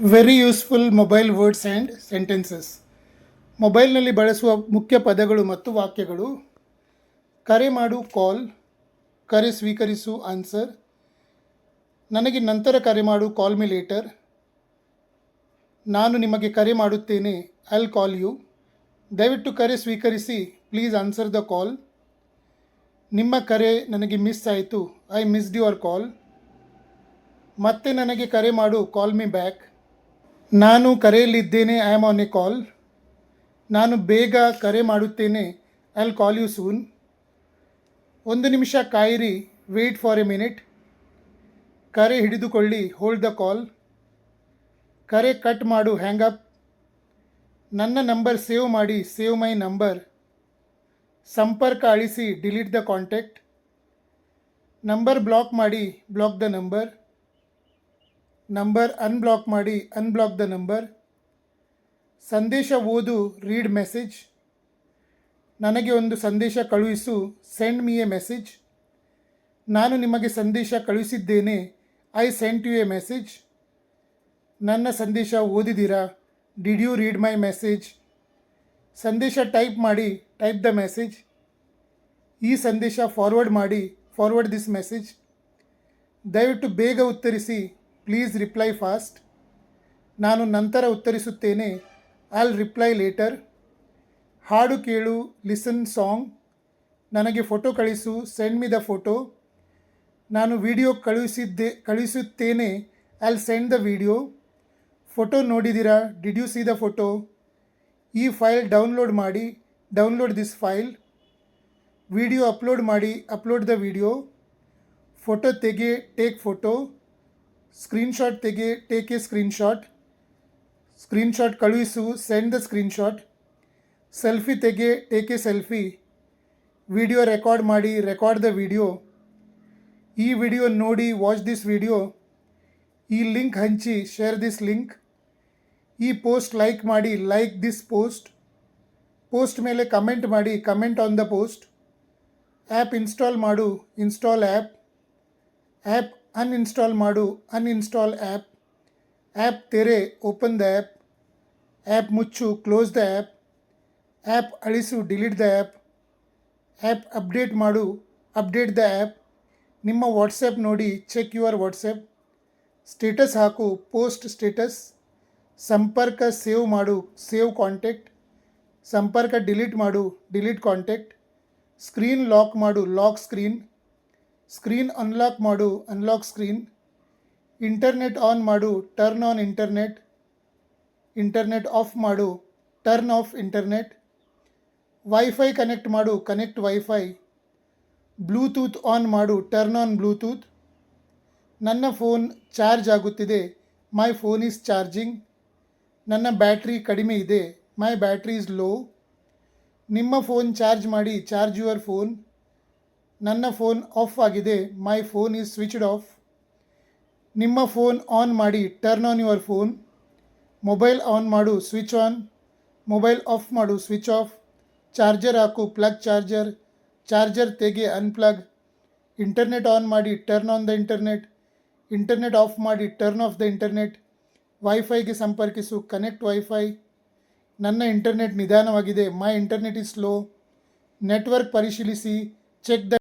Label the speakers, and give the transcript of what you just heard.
Speaker 1: Very useful mobile words and sentences. ಮೊಬೈಲ್ನಲ್ಲಿ ಬಳಸುವ ಮುಖ್ಯ ಪದಗಳು ಮತ್ತು ವಾಕ್ಯಗಳು: ಕರೆ ಮಾಡು ಕಾಲ್, ಕರೆ ಸ್ವೀಕರಿಸು ಆನ್ಸರ್, ನನಗೆ ನಂತರ ಕರೆ ಮಾಡು ಕಾಲ್ ಮಿ ಲೇಟರ್, ನಾನು ನಿಮಗೆ ಕರೆ ಮಾಡುತ್ತೇನೆ ಐಲ್ ಕಾಲ್ ಯು, ದಯವಿಟ್ಟು ಕರೆ ಸ್ವೀಕರಿಸಿ ಪ್ಲೀಸ್ ಆನ್ಸರ್ ದ ಕಾಲ್, ನಿಮ್ಮ ಕರೆ ನನಗೆ ಮಿಸ್ ಆಯಿತು ಐ ಮಿಸ್ಡ್ ಯುವರ್ ಕಾಲ್, ಮತ್ತೆ ನನಗೆ ಕರೆ ಮಾಡು ಕಾಲ್ ಮಿ ಬ್ಯಾಕ್, ನಾನು ಕರೆಯಲ್ಲಿದ್ದೇನೆ I am on a call, ನಾನು ಬೇಗ ಕರೆ ಮಾಡುತ್ತೇನೆ I will call you soon, ಒಂದು ನಿಮಿಷ ಕಾಯಿರಿ ವೇಟ್ ಫಾರ್ ಎ ಮಿನಿಟ್, ಕರೆ ಹಿಡಿದುಕೊಳ್ಳಿ ಹೋಲ್ಡ್ ದ ಕಾಲ್, ಕರೆ ಕಟ್ ಮಾಡು ಹ್ಯಾಂಗ್ ಅಪ್, ನನ್ನ ನಂಬರ್ ಸೇವ್ ಮಾಡಿ ಸೇವ್ ಮೈ ನಂಬರ್, ಸಂಪರ್ಕ ಅಳಿಸಿ delete the contact, number block ಮಾಡಿ ಬ್ಲಾಕ್ ದ ನಂಬರ್ ಅನ್ಬ್ಲಾಕ್ ಮಾಡಿ ಅನ್ಬ್ಲಾಕ್ ದ ನಂಬರ್, ಸಂದೇಶ ಓದು ರೀಡ್ ಮೆಸೇಜ್, ನನಗೆ ಒಂದು ಸಂದೇಶ ಕಳುಹಿಸು ಸೆಂಡ್ ಮಿ ಎ ಮೆಸೇಜ್, ನಾನು ನಿಮಗೆ ಸಂದೇಶ ಕಳುಹಿಸಿದ್ದೇನೆ I sent you a message, ನನ್ನ ಸಂದೇಶ ಓದಿದ್ದೀರಾ did you read my message, ಸಂದೇಶ ಟೈಪ್ ಮಾಡಿ ಟೈಪ್ ದ ಮೆಸೇಜ್, ಈ ಸಂದೇಶ ಫಾರ್ವರ್ಡ್ ಮಾಡಿ ಫಾರ್ವರ್ಡ್ ದಿಸ್ ಮೆಸೇಜ್, ದಯವಿಟ್ಟು ಬೇಗ ಉತ್ತರಿಸಿ ಪ್ಲೀಸ್ ರಿಪ್ಲೈ ಫಾಸ್ಟ್, ನಾನು ನಂತರ ಉತ್ತರಿಸುತ್ತೇನೆ ಐ ವಿಲ್ ರಿಪ್ಲೈ ಲೇಟರ್, ಹಾಡು ಕೇಳು ಲಿಸನ್ ಸಾಂಗ್, ನನಗೆ ಫೋಟೋ ಕಳಿಸು ಸೆಂಡ್ ಮಿ ದ ಫೋಟೋ, ನಾನು ವಿಡಿಯೋ ಕಳುಹಿಸುತ್ತೇನೆ I will send the video, photo ನೋಡಿದ್ದೀರಾ did you see the photo, ಈ ಫೈಲ್ ಡೌನ್ಲೋಡ್ ಮಾಡಿ download this file, video upload ಮಾಡಿ ಅಪ್ಲೋಡ್ ದ ವಿಡಿಯೋ, ಫೋಟೋ ತೆಗೆ ಟೇಕ್ ಫೋಟೋ, ಸ್ಕ್ರೀನ್ಶಾಟ್ ತೆಗೆ take a screenshot ಕಳುಹಿಸು send the screenshot, selfie ತೆಗೆ take a selfie, video record ಮಾಡಿ record the video, ಈ video ನೋಡಿ ವಾಚ್ ದಿಸ್ ವಿಡಿಯೋ, ಈ link ಹಂಚಿ ಶೇರ್ ದಿಸ್ ಲಿಂಕ್, ಈ ಪೋಸ್ಟ್ ಲೈಕ್ ಮಾಡಿ ಲೈಕ್ ದಿಸ್ ಪೋಸ್ಟ್ ಮೇಲೆ ಕಮೆಂಟ್ ಮಾಡಿ comment on the post, app install ಮಾಡು ಇನ್ಸ್ಟಾಲ್ ಆ್ಯಪ್ ಅನ್ಇನ್ಸ್ಟಾಲ್ ಮಾಡು ಅನ್ಇನ್ಸ್ಟಾಲ್ ಆ್ಯಪ್ ತೆರೆ ಓಪನ್ ದ ಆ್ಯಪ್ ಮುಚ್ಚು ಕ್ಲೋಸ್ ದ ಆ್ಯಪ್ ಅಳಿಸು ಡಿಲೀಟ್ ದ ಆ್ಯಪ್ ಅಪ್ಡೇಟ್ ಮಾಡು ಅಪ್ಡೇಟ್ ದ ಆ್ಯಪ್, ನಿಮ್ಮ ವಾಟ್ಸಪ್ ನೋಡಿ ಚೆಕ್ ಯುವರ್ ವಾಟ್ಸಪ್, ಸ್ಟೇಟಸ್ ಹಾಕು ಪೋಸ್ಟ್ ಸ್ಟೇಟಸ್, ಸಂಪರ್ಕ ಸೇವ್ ಮಾಡು ಸೇವ್ ಕಾಂಟ್ಯಾಕ್ಟ್, ಸಂಪರ್ಕ ಡಿಲೀಟ್ ಮಾಡು ಡಿಲೀಟ್ ಕಾಂಟ್ಯಾಕ್ಟ್, ಸ್ಕ್ರೀನ್ ಲಾಕ್ ಮಾಡು ಲಾಕ್ ಸ್ಕ್ರೀನ್ ಅನ್ಲಾಕ್ ಮಾಡು ಅನ್ಲಾಕ್ ಸ್ಕ್ರೀನ್, ಇಂಟರ್ನೆಟ್ ಆನ್ ಮಾಡು ಟರ್ನ್ ಆನ್ ಇಂಟರ್ನೆಟ್ ಆಫ್ ಮಾಡು turn off internet, wifi connect ಮಾಡು ಕನೆಕ್ಟ್ ವೈಫೈ, ಬ್ಲೂಟೂತ್ ಆನ್ ಮಾಡು ಟರ್ನ್ ಆನ್ ಬ್ಲೂಟೂತ್, ನನ್ನ ಫೋನ್ ಚಾರ್ಜ್ ಆಗುತ್ತಿದೆ ಮೈ ಫೋನ್ ಈಸ್ ಚಾರ್ಜಿಂಗ್, ನನ್ನ battery ಕಡಿಮೆ ಇದೆ ಮೈ ಬ್ಯಾಟ್ರಿ ಈಸ್ ಲೋ, ನಿಮ್ಮ ಫೋನ್ ಚಾರ್ಜ್ ಮಾಡಿ ಚಾರ್ಜ್ ಯುವರ್ ಫೋನ್, ನನ್ನ ಫೋನ್ ಆಫ್ ಆಗಿದೆ my phone is switched off, ನಿಮ್ಮ ಫೋನ್ ಆನ್ ಮಾಡಿ turn on your phone, mobile on ಮಾಡು ಸ್ವಿಚ್ ಆನ್, ಮೊಬೈಲ್ ಆಫ್ ಮಾಡು ಸ್ವಿಚ್ ಆಫ್, ಚಾರ್ಜರ್ ಹಾಕು ಪ್ಲಗ್ ಚಾರ್ಜರ್ ತೆಗೆ ಅನ್ಪ್ಲಗ್, ಇಂಟರ್ನೆಟ್ ಆನ್ ಮಾಡಿ turn on the internet off ಮಾಡಿ turn off the internet, ವೈಫೈಗೆ ಸಂಪರ್ಕಿಸು ಕನೆಕ್ಟ್ ವೈಫೈ, ನನ್ನ ಇಂಟರ್ನೆಟ್ ನಿಧಾನವಾಗಿದೆ my internet is slow, network ಪರಿಶೀಲಿಸಿ ಚೆಕ್ ದ